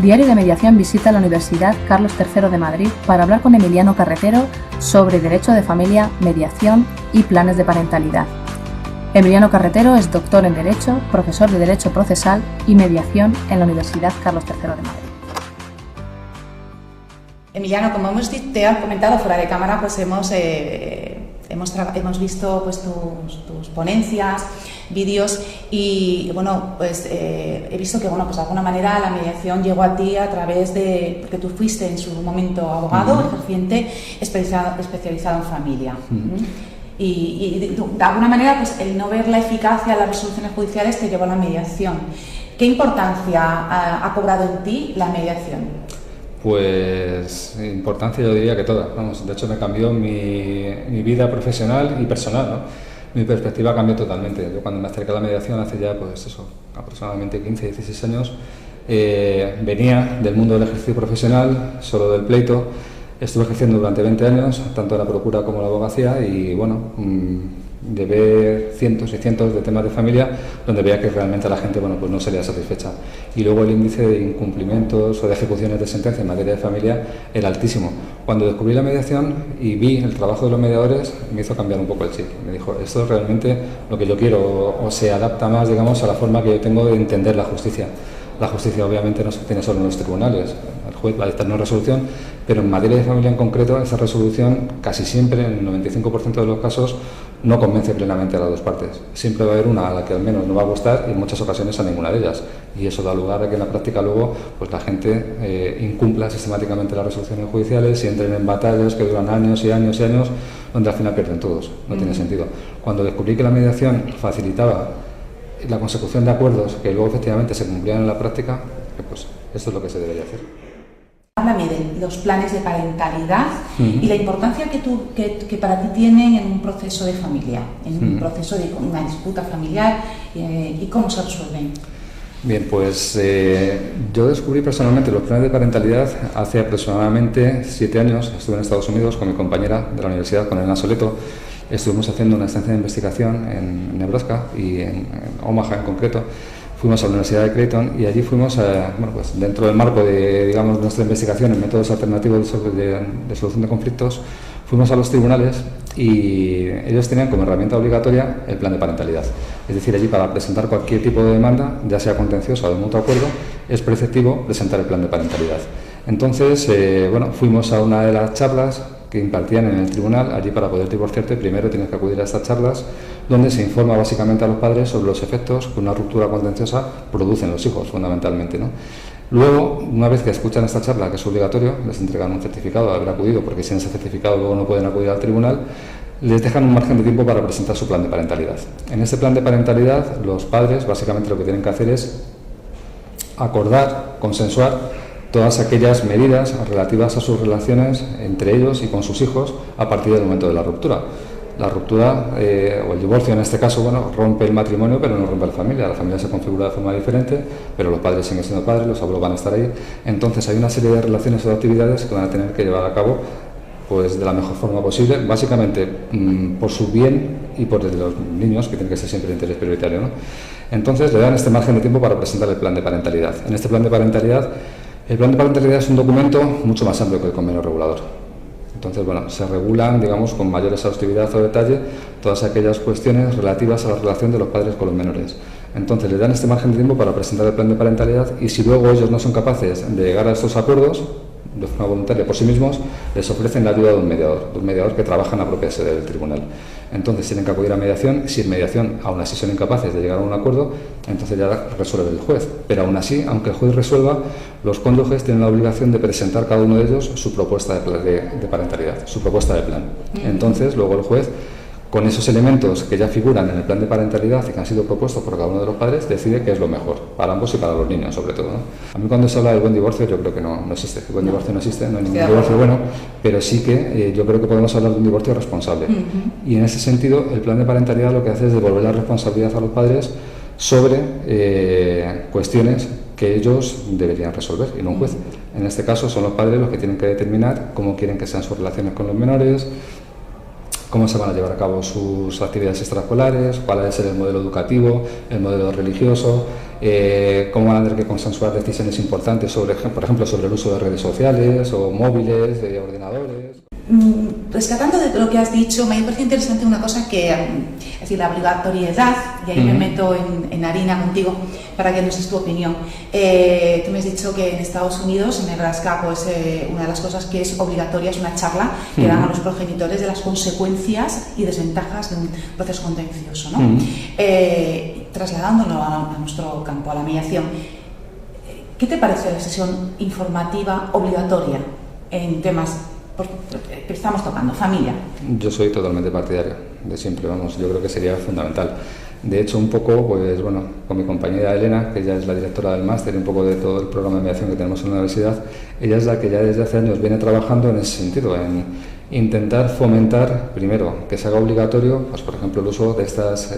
Diario de Mediación visita la Universidad Carlos III de Madrid para hablar con Emiliano Carretero sobre derecho de familia, mediación y planes de parentalidad. Emiliano Carretero es doctor en Derecho, profesor de Derecho Procesal y Mediación en la Universidad Carlos III de Madrid. Emiliano, como te he comentado fuera de cámara, pues hemos visto pues, tus ponencias, vídeos y bueno, pues he visto que bueno, pues de alguna manera la mediación llegó a ti a través de, porque tú fuiste en su momento abogado, ejerciente, especializado en familia. Y de alguna manera pues el no ver la eficacia de las resoluciones judiciales te llevó a la mediación. ¿Qué importancia ha cobrado en ti la mediación? Pues importancia yo diría que toda, vamos, de hecho me cambió mi vida profesional y personal, ¿no? Mi perspectiva cambió totalmente. Yo cuando me acerqué a la mediación hace ya pues eso, aproximadamente 15, 16 años, venía del mundo del ejercicio profesional, solo del pleito, estuve ejerciendo durante 20 años, tanto en la procura como en la abogacía y bueno, de ver cientos y cientos de temas de familia donde veía que realmente la gente bueno, pues no sería satisfecha. Y luego el índice de incumplimientos o de ejecuciones de sentencia en materia de familia era altísimo. Cuando descubrí la mediación y vi el trabajo de los mediadores, me hizo cambiar un poco el chip. Me dijo, esto es realmente lo que yo quiero o se adapta más, digamos, a la forma que yo tengo de entender la justicia. La justicia obviamente no se obtiene solo en los tribunales, el juez va a dictar una resolución, pero en materia de familia en concreto, esa resolución casi siempre, en el 95% de los casos, no convence plenamente a las dos partes. Siempre va a haber una a la que al menos no va a gustar y en muchas ocasiones a ninguna de ellas. Y eso da lugar a que en la práctica luego pues la gente incumpla sistemáticamente las resoluciones judiciales y entren en batallas que duran años y años y años, donde al final pierden todos. No tiene sentido. Cuando descubrí que la mediación facilitaba la consecución de acuerdos que luego efectivamente se cumplían en la práctica, pues esto es lo que se debería hacer. Háblame de los planes de parentalidad y la importancia que para ti tienen en un proceso de familia, en un proceso de una disputa familiar y cómo se resuelven. Bien, pues yo descubrí personalmente los planes de parentalidad hace aproximadamente 7 años. Estuve en Estados Unidos con mi compañera de la universidad, con Elena Soleto. Estuvimos haciendo una estancia de investigación en Nebraska y en Omaha en concreto. Fuimos a la Universidad de Creighton y allí fuimos, bueno, pues dentro del marco de digamos, nuestra investigación en métodos alternativos de solución de conflictos, fuimos a los tribunales y ellos tenían como herramienta obligatoria el plan de parentalidad. Es decir, allí para presentar cualquier tipo de demanda, ya sea contenciosa o de mutuo acuerdo, es preceptivo presentar el plan de parentalidad. Entonces, bueno, fuimos a una de las charlas que impartían en el tribunal. Allí, para poder divorciarte, primero tienes que acudir a estas charlas donde se informa básicamente a los padres sobre los efectos que una ruptura contenciosa produce en los hijos, fundamentalmente, ¿no? Luego, una vez que escuchan esta charla, que es obligatorio, les entregan un certificado de haber acudido, porque sin ese certificado luego no pueden acudir al tribunal, les dejan un margen de tiempo para presentar su plan de parentalidad. En este plan de parentalidad, los padres básicamente lo que tienen que hacer es acordar, consensuar todas aquellas medidas relativas a sus relaciones entre ellos y con sus hijos a partir del momento de la ruptura. La ruptura o el divorcio en este caso, bueno, rompe el matrimonio pero no rompe la familia se configura de forma diferente, pero los padres siguen siendo padres, los abuelos van a estar ahí, entonces hay una serie de relaciones o de actividades que van a tener que llevar a cabo pues de la mejor forma posible, básicamente por su bien y por el de los niños, que tiene que ser siempre el interés prioritario, ¿no? Entonces le dan este margen de tiempo para presentar el plan de parentalidad. En este plan de parentalidad, el plan de parentalidad es un documento mucho más amplio que el convenio regulador. Entonces, bueno, se regulan, digamos, con mayor exhaustividad o detalle todas aquellas cuestiones relativas a la relación de los padres con los menores. Entonces, les dan este margen de tiempo para presentar el plan de parentalidad y si luego ellos no son capaces de llegar a estos acuerdos de forma voluntaria por sí mismos, les ofrecen la ayuda de un mediador que trabaja en la propia sede del tribunal. Entonces tienen que acudir a mediación. Si en mediación aún así son incapaces de llegar a un acuerdo, entonces ya resuelve el juez. Pero aún así, aunque el juez resuelva, los cónyuges tienen la obligación de presentar cada uno de ellos su propuesta de parentalidad, su propuesta de plan. Entonces luego el juez, con esos elementos que ya figuran en el plan de parentalidad y que han sido propuestos por cada uno de los padres, decide qué es lo mejor, para ambos y para los niños sobre todo, ¿no? A mí cuando se habla del buen divorcio yo creo que no existe, el buen divorcio no existe, no hay ningún divorcio bueno, pero sí que yo creo que podemos hablar de un divorcio responsable. Y en ese sentido el plan de parentalidad lo que hace es devolver la responsabilidad a los padres sobre cuestiones que ellos deberían resolver y no un juez. En este caso son los padres los que tienen que determinar cómo quieren que sean sus relaciones con los menores, cómo se van a llevar a cabo sus actividades extraescolares, cuál va a ser el modelo educativo, el modelo religioso, cómo van a tener que consensuar decisiones importantes sobre, por ejemplo, sobre el uso de redes sociales o móviles, de ordenadores. Rescatando de lo que has dicho, me parece interesante una cosa que, es decir, la obligatoriedad, y ahí me meto en harina contigo para que nos des tu opinión. Tú me has dicho que en Estados Unidos, en Nebraska, pues una de las cosas que es obligatoria es una charla que dan a los progenitores de las consecuencias y desventajas de un proceso contencioso, ¿no? Trasladándolo a nuestro campo, a la mediación, ¿qué te parece la sesión informativa obligatoria en temas que estamos tocando, familia? Yo soy totalmente partidario de siempre, vamos, yo creo que sería fundamental. De hecho, un poco, pues bueno, con mi compañera Elena, que ella es la directora del máster y un poco de todo el programa de mediación que tenemos en la universidad, ella es la que ya desde hace años viene trabajando en ese sentido, en intentar fomentar, primero, que se haga obligatorio, pues por ejemplo, el uso de estas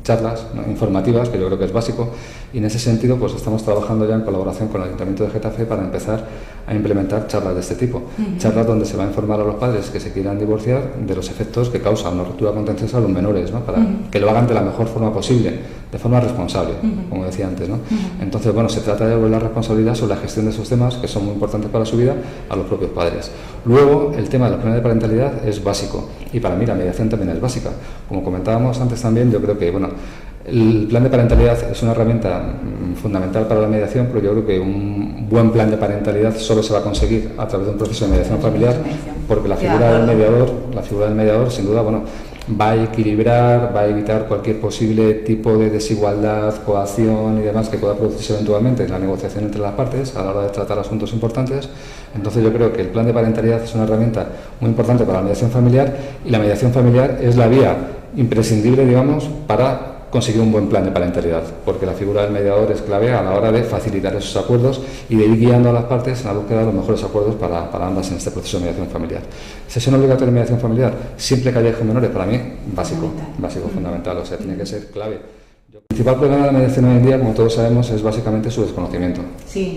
charlas, ¿no?, informativas, que yo creo que es básico, y en ese sentido pues estamos trabajando ya en colaboración con el Ayuntamiento de Getafe para empezar a implementar charlas de este tipo, charlas donde se va a informar a los padres que se quieran divorciar de los efectos que causa una ruptura contenciosa a los menores, ¿no?, para que lo hagan de la mejor forma posible, de forma responsable, como decía antes, ¿no? Entonces, bueno, se trata de devolver la responsabilidad sobre la gestión de esos temas que son muy importantes para su vida a los propios padres. Luego, el tema de los planes de parentalidad es básico, y para mí la mediación también es básica. Como comentábamos antes también, yo creo que, bueno, el plan de parentalidad es una herramienta fundamental para la mediación, pero yo creo que un buen plan de parentalidad solo se va a conseguir a través de un proceso de mediación familiar, porque la figura del mediador, sin duda, bueno, va a equilibrar, va a evitar cualquier posible tipo de desigualdad, coacción y demás que pueda producirse eventualmente en la negociación entre las partes a la hora de tratar asuntos importantes. Entonces yo creo que el plan de parentalidad es una herramienta muy importante para la mediación familiar, y la mediación familiar es la vía imprescindible, digamos, para conseguir un buen plan de parentalidad, porque la figura del mediador es clave a la hora de facilitar esos acuerdos y de ir guiando a las partes en la búsqueda de los mejores acuerdos para ambas en este proceso de mediación familiar. Sesión obligatoria de mediación familiar, siempre que haya hijos menores, para mí, básico, fundamental, o sea, tiene que ser clave. El principal problema de la mediación hoy en día, como todos sabemos, es básicamente su desconocimiento,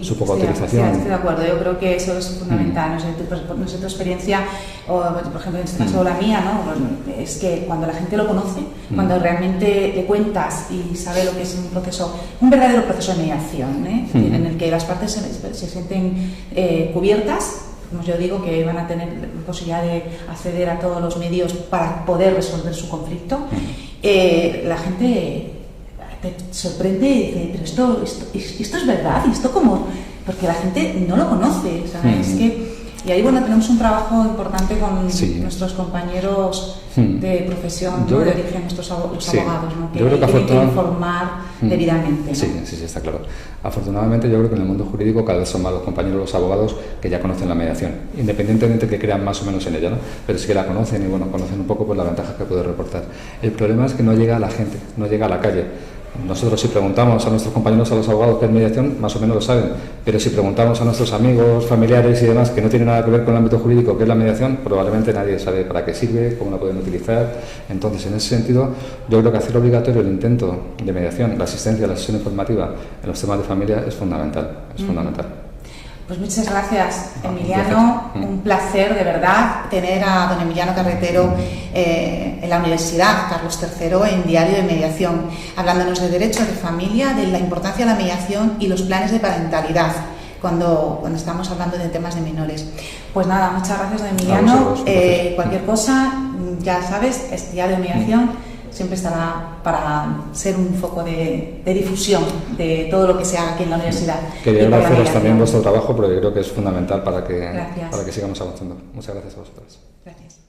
su poca utilización. Sí, estoy de acuerdo, yo creo que eso es fundamental. No sé tu experiencia, o por ejemplo en este caso la mía, ¿no? Es que cuando la gente lo conoce, cuando realmente le cuentas y sabe lo que es un verdadero proceso de mediación, en el que las partes se sienten cubiertas, como yo digo, que van a tener la posibilidad de acceder a todos los medios para poder resolver su conflicto, la gente te sorprende y dice, pero esto es verdad, y esto como, porque la gente no lo conoce, ¿sabes? Y ahí, bueno, tenemos un trabajo importante con nuestros compañeros de profesión, ¿no?, de origen, los abogados, ¿no?, que tienen que informar debidamente, ¿no? Sí, está claro. Afortunadamente, yo creo que en el mundo jurídico cada vez son más los compañeros, los abogados, que ya conocen la mediación, independientemente que crean más o menos en ella, ¿no? Pero sí que la conocen y, bueno, conocen un poco pues las ventajas que puede reportar. El problema es que no llega a la gente, no llega a la calle. Nosotros, si preguntamos a nuestros compañeros, a los abogados, qué es mediación, más o menos lo saben, pero si preguntamos a nuestros amigos, familiares y demás que no tienen nada que ver con el ámbito jurídico, qué es la mediación, probablemente nadie sabe para qué sirve, cómo la pueden utilizar. Entonces, en ese sentido, yo creo que hacer obligatorio el intento de mediación, la asistencia a la sesión informativa en los temas de familia es fundamental, fundamental. Pues muchas gracias, Emiliano. Un placer, de verdad, tener a don Emiliano Carretero en la Universidad Carlos III en Diario de Mediación, hablándonos de derecho de familia, de la importancia de la mediación y los planes de parentalidad cuando estamos hablando de temas de menores. Pues nada, muchas gracias, don Emiliano. Cualquier cosa, ya sabes, es Diario de Mediación. Siempre estará para ser un foco de difusión de todo lo que se haga aquí en la universidad. Quería agradeceros también vuestro trabajo, porque creo que es fundamental para que sigamos avanzando. Muchas gracias a vosotras. Gracias.